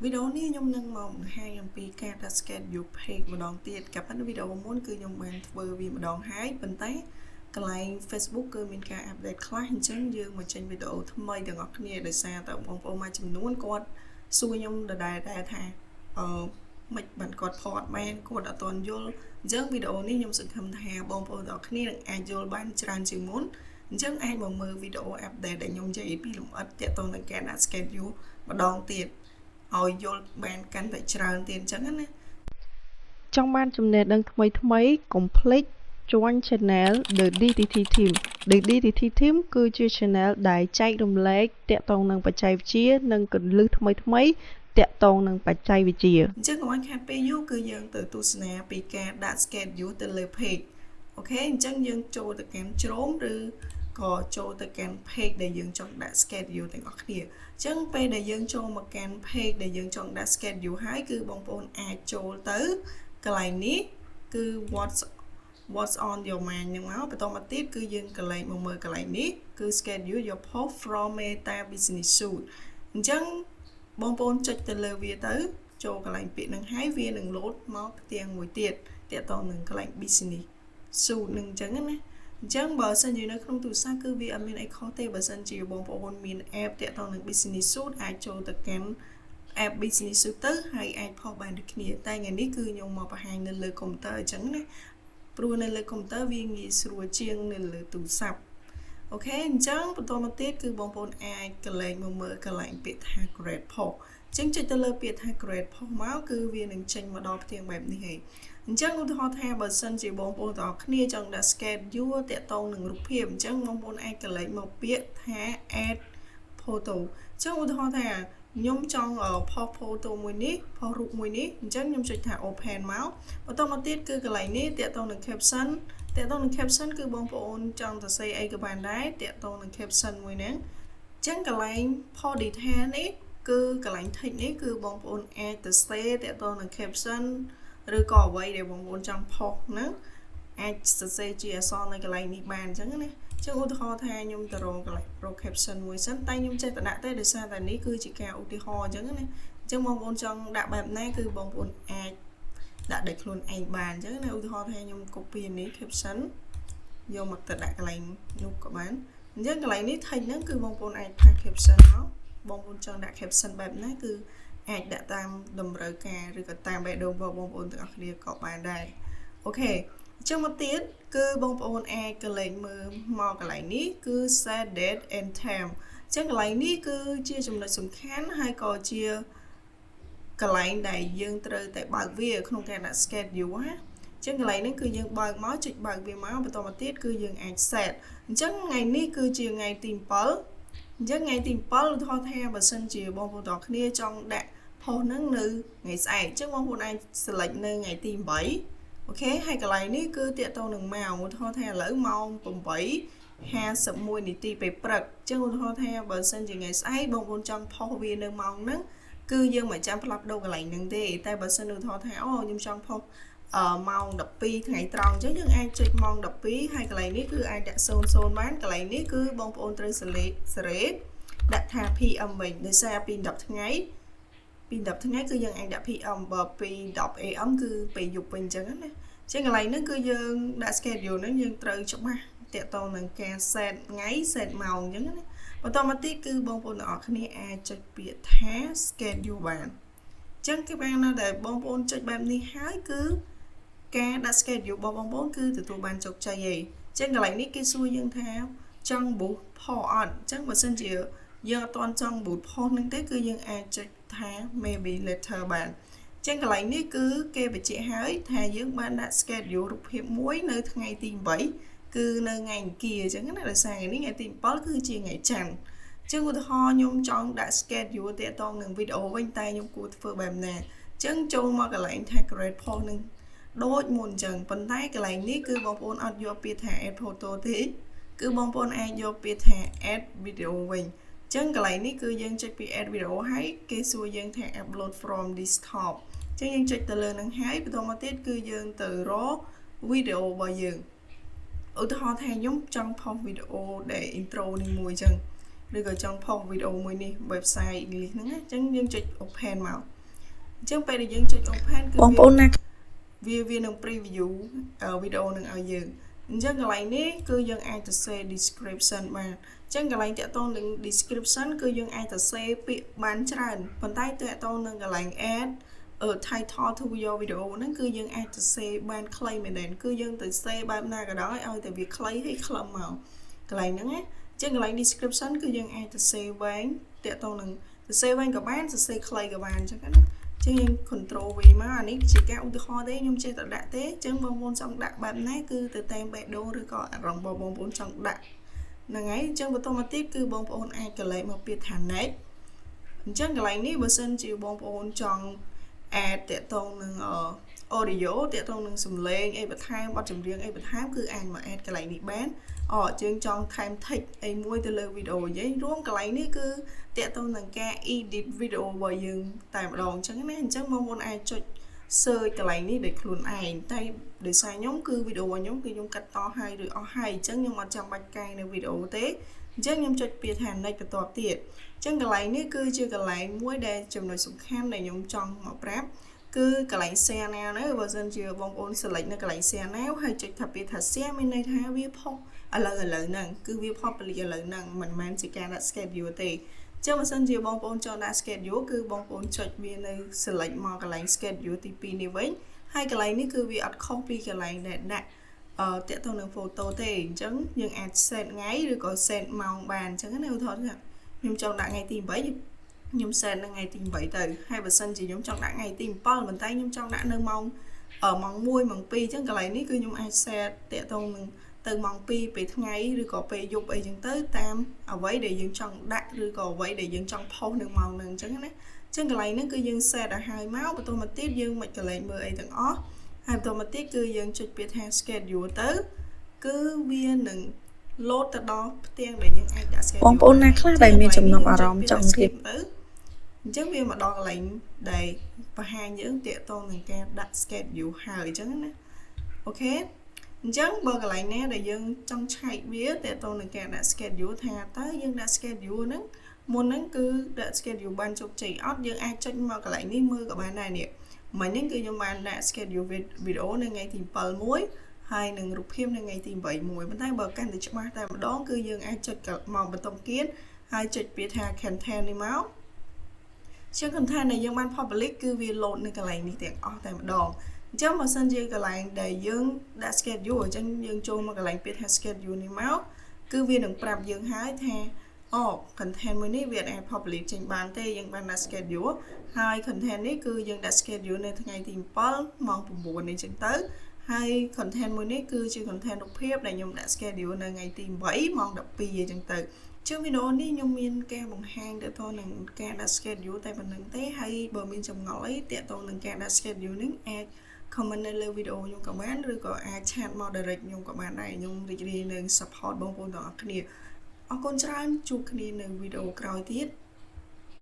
video ní nhung nâng mong hai âm pi ca đã scan dục page một đòn tiệt cặp anh video muốn cứ nhung bàn vừa vì một đòn hái bên tay cái lại Facebook cơ mình ca update class hình chứng dương mà trên video thâm mây được ngọc nghe để xa tạo vòng ô mai chấm nuôn con xuôi nhung đài thà mịch bản cột phọt man cô đã toàn vô dớt video ní nhung sự thầm thà bông ô đọc nghe được ai vô ban tràn chừng muốn dớt ai bằng mơ video update để nhung chạy pi lủng ớt chạy toàn là ca đã scan dục một đòn tiệt hồi vô bàn canh phải tràn tiền chẳng hết trong ban chùm nè đăng mấy complete join channel the DTT team the DTT team គឺជា channel ដែលចែករំលែកតាក់ទងនឹងបច្ចេកវិទ្យានិងគន្លឹះថ្មីតាក់ទងនឹងបច្ចេកវិទ្យាអញ្ចឹងកុំឲ្យខាតពេលយូរគឺយើងទៅទស្សនាពីការដាក់ schedule ទៅលើ page អូខេអញ្ចឹងយើងចូលទៅកាន់ជ្រោមឬក៏ចូលទៅកាន់ page ដែលយើងចង់ដាក់ schedule ទាំងអស់គ្នាអញ្ចឹងពេលដែលយើងចូលមកកាន់ page ដែលយើងចង់ដាក់ schedule ហើយគឺបងប្អូនអាចចូលទៅកន្លែងនេះគឺ what's on your mind ហ្នឹងមកបន្តមកទៀតគឺយើងកន្លែងមកមើលកន្លែងនេះគឺ schedule your post from Meta Business Suite អញ្ចឹងបងប្អូនចុចទៅលើវាទៅចូលកន្លែងពាក្យហ្នឹងហើយវានឹង load មកផ្ទាំងមួយទៀតទាក់ទងនឹងកន្លែង Business Suite ហ្នឹងអញ្ចឹងណាអញ្ចឹងបើសិនជានៅក្នុងទូរស័ព្ទគឺវាអត់មានអីខុសទេបើសិនជាបងប្អូនមាន app ទាក់ទងនឹង Business Suite អាចចូលទៅកាន់ app Business Suite ទៅហើយអាចផុសបានដូចគ្នាតែថ្ងៃនេះគឺខ្ញុំមកបង្ហាញនៅលើកុំព្យូទ័រអញ្ចឹងណាព្រោះនៅលើកុំព្យូទ័រវាងាយស្រួលជាងនៅលើទូរស័ព្ទអូខេអញ្ចឹងបន្តមកទៀតគឺបងប្អូនអាចកន្លែងមកមើលកន្លែងពាក្យថា Create Post អញ្ចឹងចុចទៅលើពាក្យថា Create Post មកគឺវានឹងចេញមកដល់ផ្ទាំងបែបនេះហើយអញ្ចឹងឧទាហរណ៍ថាបើសិនជាបងប្អូនទាំងអស់គ្នាចង់ដាក់ schedule តាក់ទងនឹងរូបភាពអញ្ចឹងបងប្អូនអាចកន្លែងមកពាក្យថា add photo អញ្ចឹងឧទាហរណ៍ថាខ្ញុំចង់ផុស photo មួយនេះផុសរូបមួយនេះអញ្ចឹងខ្ញុំចុចថា open មកបន្តមកទៀតគឺកន្លែងនេះតាក់ទងនឹង caption តាក់ទងនឹង caption គឺបងប្អូនចង់សរសេរអីក៏បានដែរតាក់ទងនឹង caption មួយហ្នឹងអញ្ចឹងកន្លែងផុស detail នេះគឺកន្លែង text នេះគឺបងប្អូនអាចទៅ share តាក់ទងនឹង caption ឬក៏អ្វីដែលបងប្អូនចង់ផុសហ្នឹងអាចសរសេរជាអក្សរនៅកន្លែងនេះបានអញ្ចឹងណាចឹងឧទាហរណ៍ថាខ្ញុំទៅរកកន្លែង caption មួយសិនតែខ្ញុំចេះតែដាក់ទេដោយសារតែនេះគឺជាការឧទាហរណ៍អញ្ចឹងណាអញ្ចឹងបងប្អូនចង់ដាក់បែបណាគឺបងប្អូនអាចដាក់ដោយខ្លួនឯងបានអញ្ចឹងណាឧទាហរណ៍ថាខ្ញុំ copy នេះ caption យកមកទៅដាក់កន្លែងនោះក៏បានអញ្ចឹងកន្លែងនេះ text ហ្នឹងគឺបងប្អូនអាចផាស caption មកបងប្អូនចង់ដាក់ caption បែបណាគឺអាចដាក់តាមតម្រូវការឬក៏តាមបេះដូងរបស់បងប្អូនទាំងអស់គ្នាក៏បានដែរអូខេអញ្ចឹងមកទៀតគឺបងប្អូនអាចកន្លែងមើលមកកន្លែងនេះគឺ set date and time អញ្ចឹងកន្លែងនេះគឺជាចំណុចសំខាន់ហើយក៏ជាកន្លែងដែលយើងត្រូវតែបើកវាក្នុងការដាក់ schedule ណាអញ្ចឹងកន្លែងនេះគឺយើងបើកមកចុចបើកវាមកបន្តមកទៀតគឺយើងអាច set អញ្ចឹងថ្ងៃនេះគឺជាថ្ងៃទី7អញ្ចឹងថ្ងៃទី7ឧទាហរណ៍ថាបើសិនជាបងប្អូនទាំងគ្នាចង់ដាក់ post ហ្នឹងនៅថ្ងៃស្អែកអញ្ចឹងបងប្អូនអាច select នៅថ្ងៃទី8អូខេហើយកន្លែងនេះគឺតាក់ទងនឹងម៉ោងឧទាហរណ៍ថាឥឡូវម៉ោង8:51នាទីពេលព្រឹកអញ្ចឹងឧទាហរណ៍ថាបើសិនជាថ្ងៃស្អែកបងប្អូនចង់ផុសវានៅម៉ោងហ្នឹងគឺយើងមិនចាំផ្លាប់ដូរកន្លែងហ្នឹងទេតែបើសិនឧទាហរណ៍ថាខ្ញុំចង់ផុសម៉ោង12ថ្ងៃត្រង់អញ្ចឹងយើងអាចចុចម៉ោង12ហើយកន្លែងនេះគឺអាចដាក់00បានកន្លែងនេះគឺបងប្អូនត្រូវសេរីដាក់ថា PM វិញដោយសារពី10ថ្ងៃពី10ថ្ងៃគឺយើងអាចដាក់ PM បើពី10 AM គឺពេលយប់វិញអញ្ចឹងណាជាងកន្លែងហ្នឹងគឺយើងដាក់ schedule ហ្នឹងយើងត្រូវច្បាស់តាក់ទងនឹងការ set ថ្ងៃ set ម៉ោងអញ្ចឹងណាបន្តមកទៀតគឺបងប្អូនទាំងអស់គ្នាអាចចុចពាក្យថា schedule បានអញ្ចឹងគឺបានដែលបងប្អូនចុចបែបនេះហើយគឺការដាក់ schedule របស់បងប្អូនគឺទទួលបានជោគជ័យហើយអញ្ចឹងកន្លែងនេះគេសួរយើងថាចង់ boost ផលអត់អញ្ចឹងបើសិនជាយើងអត់ទាន់ចង់ boost ផលហ្នឹងទេគឺយើងអាចចុចថា maybe later បានអញ្ចឹងកន្លែងនេះគឺគេបញ្ជាក់ហើយថាយើងបានដាក់ schedule រូបភាពមួយនៅថ្ងៃទី8គឺនៅថ្ងៃអង្គារអញ្ចឹងណាដោយសារថ្ងៃនេះថ្ងៃទី7គឺជាថ្ងៃច័ន្ទអញ្ចឹងឧទាហរណ៍ខ្ញុំចង់ដាក់ schedule ទាក់ទងនឹងវីដេអូវិញតែខ្ញុំគួរធ្វើបែបណាអញ្ចឹងចូលមកកន្លែងថា create post នឹងដូចមុនអញ្ចឹងប៉ុន្តែកន្លែងនេះគឺបងប្អូនអត់យកពាក្យថា add photo ទេគឺបងប្អូនអាចយកពាក្យថា add video វិញចឹងកន្លែងនេះគឺយើងចុចពី add video ហើយគេសួរយើងថា upload from desktop ចឹងយើងចុចទៅលើនឹងហើយបន្តមកទៀតគឺយើងទៅរក video របស់យើងឧទាហរណ៍ថាខ្ញុំចង់ផុស video ដែល intro នេះមួយចឹងឬក៏ចង់ផុស video មួយនេះ website English ហ្នឹងចឹងយើងចុច open មក ចឹងពេលដែលយើងចុច open គឺ បងប្អូនណា វានឹង preview វីដេអូនឹងឲ្យយើងអញ្ចឹងកន្លែងនេះគឺយើងអាចទៅ say description បានអញ្ចឹងកន្លែងតាក់ទងនឹង description គឺយើងអាចទៅ say ពាក្យបានច្រើនប៉ុន្តែតាក់ទងនឹងកន្លែង add title to your video ហ្នឹងគឺយើងអាចទៅ say បានខ្លីមែនទេគឺយើងទៅ say បែបណាក៏ដោយឲ្យតែវាខ្លីហើយខ្លឹមមកកន្លែងហ្នឹងណាអញ្ចឹងកន្លែង description គឺយើងអាចទៅ say វែងតាក់ទងនឹងទៅ say វែងក៏បានទៅ say ខ្លីក៏បានអញ្ចឹងណាចឹងយើង control V មកអានេះជាការឧទាហរណ៍ទេខ្ញុំចេះតែដាក់ទេចឹងបងប្អូនចង់ដាក់បែបណាគឺទៅតាមបេះដូងឬក៏អារម្មណ៍បងប្អូនចង់ដាក់ហ្នឹងហើយចឹងបន្តមកទៀតគឺបងប្អូនអាចកលេសមកពាក្យថា next អញ្ចឹងកន្លែងនេះបើសិនជាបងប្អូនចង់ add តាក់ទងនឹង audio តាក់ទងនឹងសំឡេងអីបន្ថែមបទចម្រៀងអីបន្ថែមគឺអាចមក add កន្លែងនេះបានយើងចង់ថែម text អីមួយទៅលើវីដេអូយើងរួមកន្លែងនេះគឺតាក់ទងនឹងការ edit វីដេអូរបស់យើងតែម្ដងអញ្ចឹងណាអញ្ចឹងបងប្អូនអាចចុច search កន្លែងនេះដោយខ្លួនឯងតែដោយសារខ្ញុំគឺវីដេអូរបស់ខ្ញុំគឺខ្ញុំកាត់តហើយឬអស់ហើយអញ្ចឹងខ្ញុំអត់ចាំបាច់កែនៅវីដេអូទេអញ្ចឹងខ្ញុំចុចពាក្យថា next បន្ទាប់ទៀតអញ្ចឹងកន្លែងនេះគឺជាកន្លែងមួយដែលចំណុចសំខាន់ដែលខ្ញុំចង់មកប្រាប់គឺកន្លែង share now ហ្នឹងបើសិនជាបងប្អូន select នៅកន្លែង share now ហើយចុចថាពាក្យថា share មានន័យថាវាផុសឥឡូវហ្នឹងគឺវា public ឥឡូវហ្នឹងមិនមែនជាការដាក់ schedule ទេចឹងបើសិនជាបងប្អូនចង់ដាក់ schedule គឺបងប្អូនចុចវានៅ select មកកន្លែង schedule ទី2នេះវិញហើយកន្លែងនេះគឺវាអត់ខុសពីកន្លែងដែលដាក់តាក់ទងនឹង photo ទេអញ្ចឹងយើងអាច set ថ្ងៃឬក៏ set ម៉ោងបានអញ្ចឹងណាឧទាហរណ៍ថាខ្ញុំចង់ដាក់ថ្ងៃទី8ខ្ញុំ set នៅថ្ងៃទី8ទៅហើយបើសិនជាខ្ញុំចង់ដាក់ថ្ងៃទី7ប៉ុន្តែខ្ញុំចង់ដាក់នៅម៉ោង1ម៉ោង2អញ្ចឹងកន្លែងនេះគឺខ្ញុំអាច set តាក់ទងនឹងទៅម៉ោង2ពេលថ្ងៃឬក៏ពេលយប់អីចឹងទៅតាមអ្វីដែលយើងចង់ដាក់ឬក៏អ្វីដែលយើងចង់ផុសនៅម៉ោងហ្នឹងអញ្ចឹងណាអញ្ចឹងកន្លែងហ្នឹងគឺយើង set ឲ្យហើយមកបន្តមកទៀតយើងមិនកន្លែងមើលអីទាំងអស់ហើយបន្តមកទៀតគឺយើងចុចពាក្យថា schedule ទៅគឺវានឹង load ទៅដល់ផ្ទាំងដែលយើងអាចដាក់ schedule បងប្អូនណាខ្លះដែលមានចំណាប់អារម្មណ៍ចង់រៀបទៅអញ្ចឹងវាមកដល់កន្លែងដែលបង្ហាញយើងតាក់ទងនឹងការដាក់ schedule ហើយអញ្ចឹងណាអូខេអញ្ចឹងបើកន្លែងណាដែលយើងចង់ឆែកវាតាក់ទងនឹងការដាក់ schedule ថាតើយើងដាក់ schedule ហ្នឹងមុនហ្នឹងគឺដាក់ schedule បានជោគជ័យអត់យើងអាចចុចមកកន្លែងនេះមើលក៏បានដែរនេះមិញហ្នឹងគឺខ្ញុំបានដាក់ schedule វីដេអូនៅថ្ងៃទី7មួយហើយនឹងរូបភាពនៅថ្ងៃទី8មួយប៉ុន្តែបើកាន់តែច្បាស់តែម្ដងគឺយើងអាចចុចមកបន្តទៀតហើយចុចពាក្យថា content នេះមកជា content ដែលយើងបាន public គឺវា load នៅកន្លែងនេះទាំងអស់តែម្ដងអញ្ចឹងបើសិនជាកន្លែងដែលយើងដាក់ schedule អញ្ចឹងយើងចូលមកកន្លែងពាក្យថា schedule នេះមកគឺវានឹងប្រាប់យើងហើយថា content មួយនេះវាអាច public ចេញបានទេយើងបានដាក់ schedule ហើយ content នេះគឺយើងដាក់ schedule នៅថ្ងៃទី7ម៉ោង9នេះចឹងទៅហើយ content មួយនេះគឺជា content រូបភាពដែលខ្ញុំដាក់ schedule នៅថ្ងៃទី8ម៉ោង12អញ្ចឹងទៅជាវីដេអូនេះខ្ញុំមានការបង្ហាញទៅទៅនឹងការដាក់ schedule តែប៉ុណ្្នឹងទេហើយបើមានចម្ងល់អីទាក់ទងនឹងការដាក់ schedule នេះអាច comment នៅលើវីដេអូខ្ញុំក៏បានឬក៏អាច chat មក direct ខ្ញុំក៏បានដែរខ្ញុំរីករាយនឹង support បងប្អូនទាំងអស់គ្នាអរគុណច្រើនជួបគ្នានៅវីដេអូក្រោយទៀត